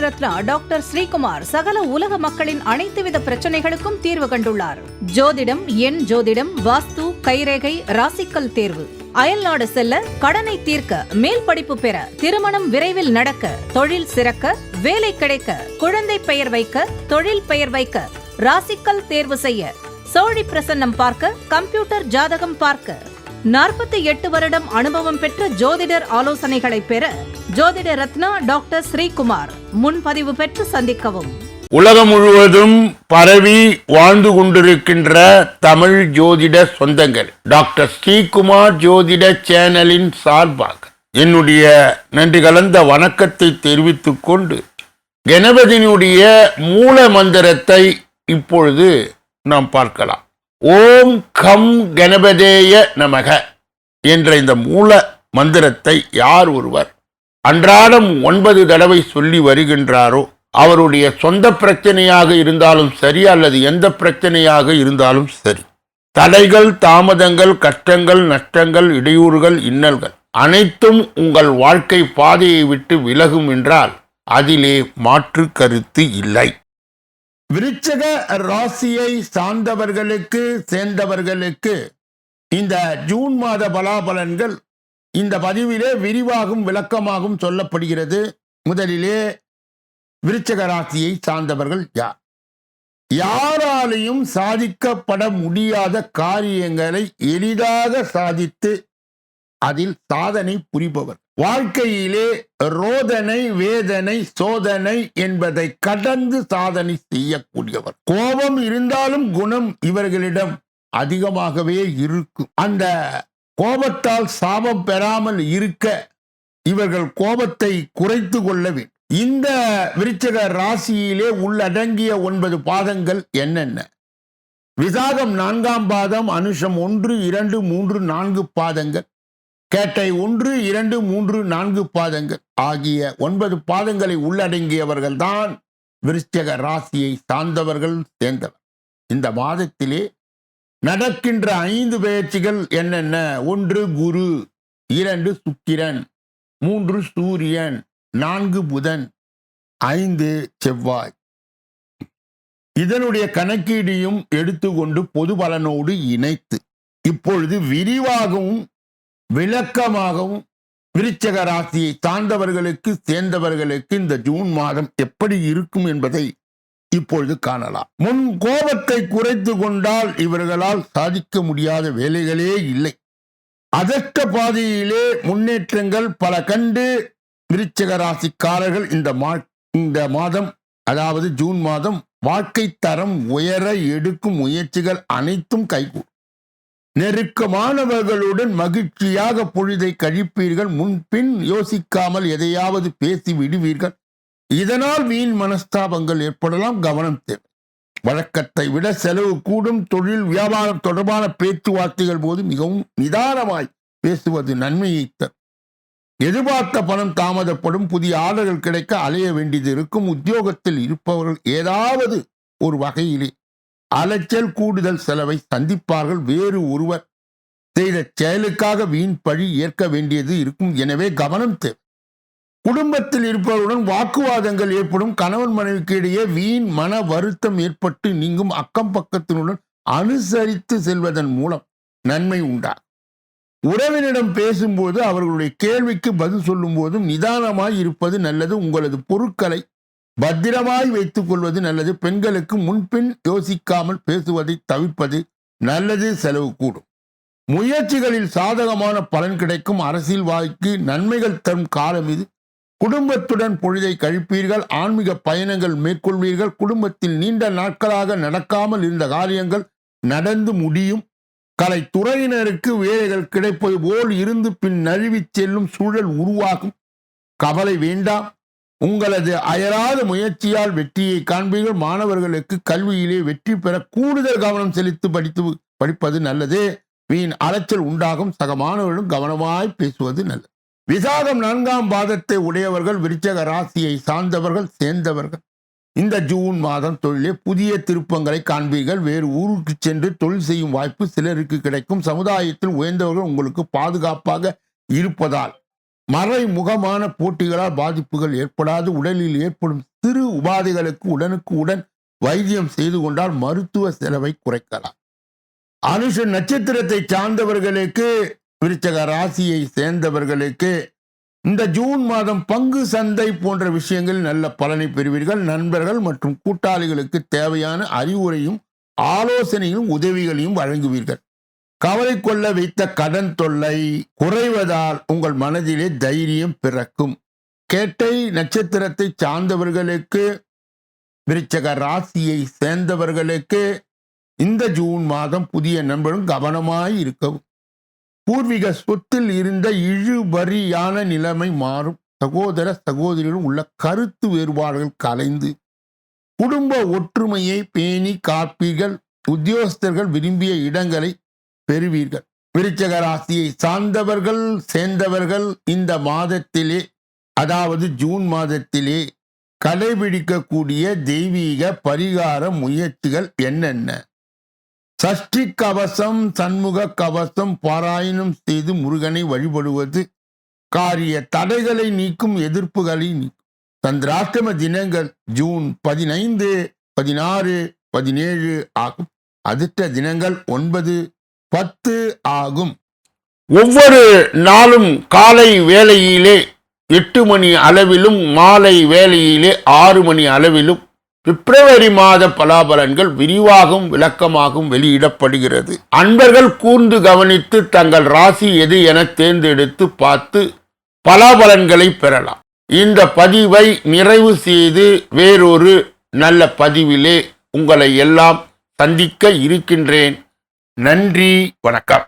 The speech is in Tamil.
ரத்னா டாக்டர் ஸ்ரீகுமார் சகல உலக மக்களின் அனைத்து வித பிரச்சனைகளுக்கும் தீர்வு கண்டுள்ளார். ஜோதிடம், எண் ஜோதிடம், வாஸ்து, கைரேகை, ராசிக்கல் தேர்வு, அயல்நாடு செல்ல, கடனை தீர்க்க, மேல் படிப்பு பெற, திருமணம் விரைவில் நடக்க, தொழில் சிறக்க, வேலை கிடைக்க, குழந்தை பெயர் வைக்க, தொழில் பெயர் வைக்க, ராசிக்கல் தேர்வு செய்ய, சோழி பிரசன்னம் பார்க்க, கம்ப்யூட்டர் ஜாதகம் பார்க்க, 48 வருடம் அனுபவம் பெற்ற ஜோதிடர் ஆலோசனைகளை பெற ஜோதிட ரத்னா டாக்டர் ஸ்ரீகுமார் முன்பதிவு பெற்று சந்திக்கவும். உலகம் முழுவதும் பரவி வாழ்ந்து கொண்டிருக்கின்ற தமிழ் ஜோதிட சொந்தங்கள், டாக்டர் ஸ்ரீகுமார் ஜோதிட சேனலின் சார்பாக என்னுடைய நன்றி கலந்த வணக்கத்தை தெரிவித்துக் கொண்டு கணபதியினுடைய மூல மந்திரத்தை இப்பொழுது நாம் பார்க்கலாம். ஓம் கம் கணபதேய நமக என்ற இந்த மூல மந்திரத்தை யார் ஒருவர் அன்றாடம் 9 தடவை சொல்லி வருகின்றாரோ அவருடைய சொந்த பிரச்சனையாக இருந்தாலும் சரி அல்லது எந்த பிரச்சனையாக இருந்தாலும் சரி, தடைகள், தாமதங்கள், கஷ்டங்கள், நஷ்டங்கள், இடையூறுகள், இன்னல்கள் அனைத்தும் உங்கள் வாழ்க்கை பாதையை விட்டு விலகும் என்றால் அதிலே மாற்று கருத்து இல்லை. விருச்சிக ராசியை சார்ந்தவர்களுக்கு சேர்ந்தவர்களுக்கு இந்த ஜூன் மாத பலாபலன்கள் இந்த பதிவிலே விரிவாகவும் விளக்கமாகவும் சொல்லப்படுகிறது. முதலிலே விருச்சிக ராசியை சார்ந்தவர்கள் யார்? யாராலையும் சாதிக்கப்பட முடியாத காரியங்களை எளிதாக சாதித்து அதில் சாதனை புரிபவர். வாழ்க்கையிலே ரோதனை, வேதனை, சோதனை என்பதை கடந்து சாதனை செய்யக்கூடியவர். கோபம் இருந்தாலும் குணம் இவர்களிடம் அதிகமாகவே இருக்கும். அந்த கோபத்தால் சாபம் பெறாமல் இருக்க இவர்கள் கோபத்தை குறைத்து கொள்ள வேண்டும். இந்த விருச்சிக ராசியிலே உள்ளடங்கிய 9 பாதங்கள் என்னென்ன? விசாகம் 4ஆம் பாதம், அனுஷம் 1, 2, 3, 4 பாதங்கள், கேட்டை 1, 2, 3, 4 பாதங்கள் ஆகிய 9 பாதங்களை உள்ளடங்கியவர்கள் தான் விருச்சிக ராசியை சார்ந்தவர்கள் சேர்ந்தவர். இந்த மாதத்திலே நடக்கின்ற 5 பெயர்ச்சிகள் என்னென்ன? 1 குரு, 2 சுக்கிரன், 3 சூரியன், 4 புதன், 5 செவ்வாய். இதனுடைய கணக்கீடையும் எடுத்துக்கொண்டு பொது பலனோடு இணைத்து இப்பொழுது விரிவாகவும் விளக்கமாகவும் விருச்சிக ராசியை சார்ந்தவர்களுக்கு சேர்ந்தவர்களுக்கு இந்த ஜூன் மாதம் எப்படி இருக்கும் என்பதை இப்பொழுது காணலாம். முன் கோபத்தை குறைத்து கொண்டால் இவர்களால் சாதிக்க முடியாத வேலைகளே இல்லை. அதிர்ஷ்ட பாதையிலே முன்னேற்றங்கள் பல கண்டு விருச்சிக ராசிக்காரர்கள் இந்த மாதம், அதாவது ஜூன் மாதம், வாழ்க்கை தரம் உயர எடுக்கும் முயற்சிகள் அனைத்தும் கைகூடும். நெருக்கமானவர்களுடன் மகிழ்ச்சியாக பொழுதை கழிப்பீர்கள். முன்பின் யோசிக்காமல் எதையாவது பேசி விடுவீர்கள். இதனால் வீண் மனஸ்தாபங்கள் ஏற்படலாம், கவனம் தேவை. வழக்கத்தை விட செலவு கூடும். தொழில் வியாபாரம் தொடர்பான பேச்சுவார்த்தைகள் போது மிகவும் நிதானமாய் பேசுவது நன்மையை தரும். எதிர்பார்த்த பணம் தாமதப்படும். புதிய ஆர்டர்கள் கிடைக்க அலைய வேண்டியது இருக்கும். உத்தியோகத்தில் இருப்பவர்கள் ஏதாவது ஒரு வகையிலே அலைச்சல், கூடுதல் செலவை சந்திப்பார்கள். வேறு ஒருவர் செய்த செயலுக்காக வீண் பழி ஏற்க வேண்டியது இருக்கும். எனவே கவனம் தேவை. குடும்பத்தில் இருப்பவருடன் வாக்குவாதங்கள் ஏற்படும். கணவன் மனைவிக்கு இடையே வீண் மன வருத்தம் ஏற்பட்டு நீங்கும். அக்கம் பக்கத்தினுடன் அனுசரித்து செல்வதன் மூலம் நன்மை உண்டாகும். உறவினிடம் பேசும்போது அவர்களுடைய கேள்விக்கு பதில் சொல்லும் போதும் நிதானமாய் இருப்பது நல்லது. உங்களது பொருட்களை பத்திரமாய் வைத்துக் கொள்வது நல்லது. பெண்களுக்கு முன்பின் யோசிக்காமல் பேசுவதை தவிர்ப்பது நல்லது. செலவு கூடும். முயற்சிகளில் சாதகமான பலன் கிடைக்கும். அரசியல்வாதிக்கு நன்மைகள் தரும் காலம் இது. குடும்பத்துடன் பொழுதை கழிப்பீர்கள். ஆன்மீக பயணங்கள் மேற்கொள்வீர்கள். குடும்பத்தில் நீண்ட நாட்களாக நடக்காமல் இருந்த காரியங்கள் நடந்து முடியும். கலைத்துறையினருக்கு வேலைகள் கிடைப்பது போல் இருந்து பின் நழுவி செல்லும் சூழல் உருவாகும். கவலை வேண்டாம். உங்களது அயராத முயற்சியால் வெற்றியை காண்பீர்கள். மாணவர்களுக்கு கல்வியிலே வெற்றி பெற கூடுதல் கவனம் செலுத்தி படிப்பது நல்லது. வீண் அலைச்சல் உண்டாகும். சக மாணவர்களும் கவனமாய் பேசுவது நல்லது. விசாகம் 4ஆம் பாதத்தை உடையவர்கள் விருச்சிக ராசியை சார்ந்தவர்கள் சேர்ந்தவர்கள் இந்த ஜூன் மாதம் தொழிலே புதிய திருப்பங்களை காண்பீர்கள். வேறு ஊருக்கு சென்று தொழில் செய்யும் வாய்ப்பு சிலருக்கு கிடைக்கும். சமுதாயத்தில் உயர்ந்தவர்கள் உங்களுக்கு பாதுகாப்பாக இருப்பதால் மறைமுகமான போட்டிகளால் பாதிப்புகள் ஏற்படாது. உடலில் ஏற்படும் சிறு உபாதைகளுக்கு உடனுக்கு உடன் வைத்தியம் செய்து கொண்டால் மருத்துவ செலவை குறைக்கலாம். அனுஷ நட்சத்திரத்தை சார்ந்தவர்களுக்கு, விருச்சக ராசியை சேர்ந்தவர்களுக்கு இந்த ஜூன் மாதம் பங்கு சந்தை போன்ற விஷயங்கள் நல்ல பலனை பெறுவீர்கள். நண்பர்கள் மற்றும் கூட்டாளிகளுக்கு தேவையான அறிவுரையும் ஆலோசனையும் உதவிகளையும் வழங்குவீர்கள். கவலை கொள்ள வைத்த கடன் தொல்லை குறைவதால் உங்கள் மனதிலே தைரியம் பிறக்கும். கேட்டை நட்சத்திரத்தை சார்ந்தவர்களுக்கு, விருச்சக ராசியை சேர்ந்தவர்களுக்கு இந்த ஜூன் மாதம் புதிய நண்பரும் கவனமாய் இருக்கவும். பூர்வீக சொத்தில் இருந்த இழுபறியான நிலைமை மாறும். சகோதர சகோதரிகளும் உள்ள கருத்து வேறுபாடுகள் கலைந்து குடும்ப ஒற்றுமையை பேணி காப்பீர்கள். உத்தியோகஸ்தர்கள் விரும்பிய இடங்களை பெறுவீர்கள். விருச்சக ராசியை சார்ந்தவர்கள் சேர்ந்தவர்கள் இந்த மாதத்திலே, அதாவது ஜூன் மாதத்திலே கடைபிடிக்கக்கூடிய தெய்வீக பரிகார முயற்சிகள் என்னென்ன? சஷ்டி கவசம், சண்முக கவசம் பாராயணம் செய்து முருகனை வழிபடுவது காரிய தடைகளை நீக்கும், எதிர்ப்புகளை நீக்கும். சந்திராஷ்டம தினங்கள் ஜூன் 15, 16, 17 ஆகும். அதிர்ஷ்ட தினங்கள் 9, 10 ஆகும். ஒவ்வொரு நாளும் காலை வேளையிலே 8 மணி அளவிலும் மாலை வேளையிலே 6 மணி அளவிலும் பிப்ரவரி மாத பலாபலன்கள் விரிவாகவும் விளக்கமாகவும் வெளியிடப்படுகிறது. அன்பர்கள் கூர்ந்து கவனித்து தங்கள் ராசி எது என தேர்ந்தெடுத்து பார்த்து பலாபலன்களை பெறலாம். இந்த பதிவை நிறைவு செய்து வேறொரு நல்ல பதிவிலே உங்களை எல்லாம் சந்திக்க இருக்கின்றேன். நன்றி, வணக்கம்.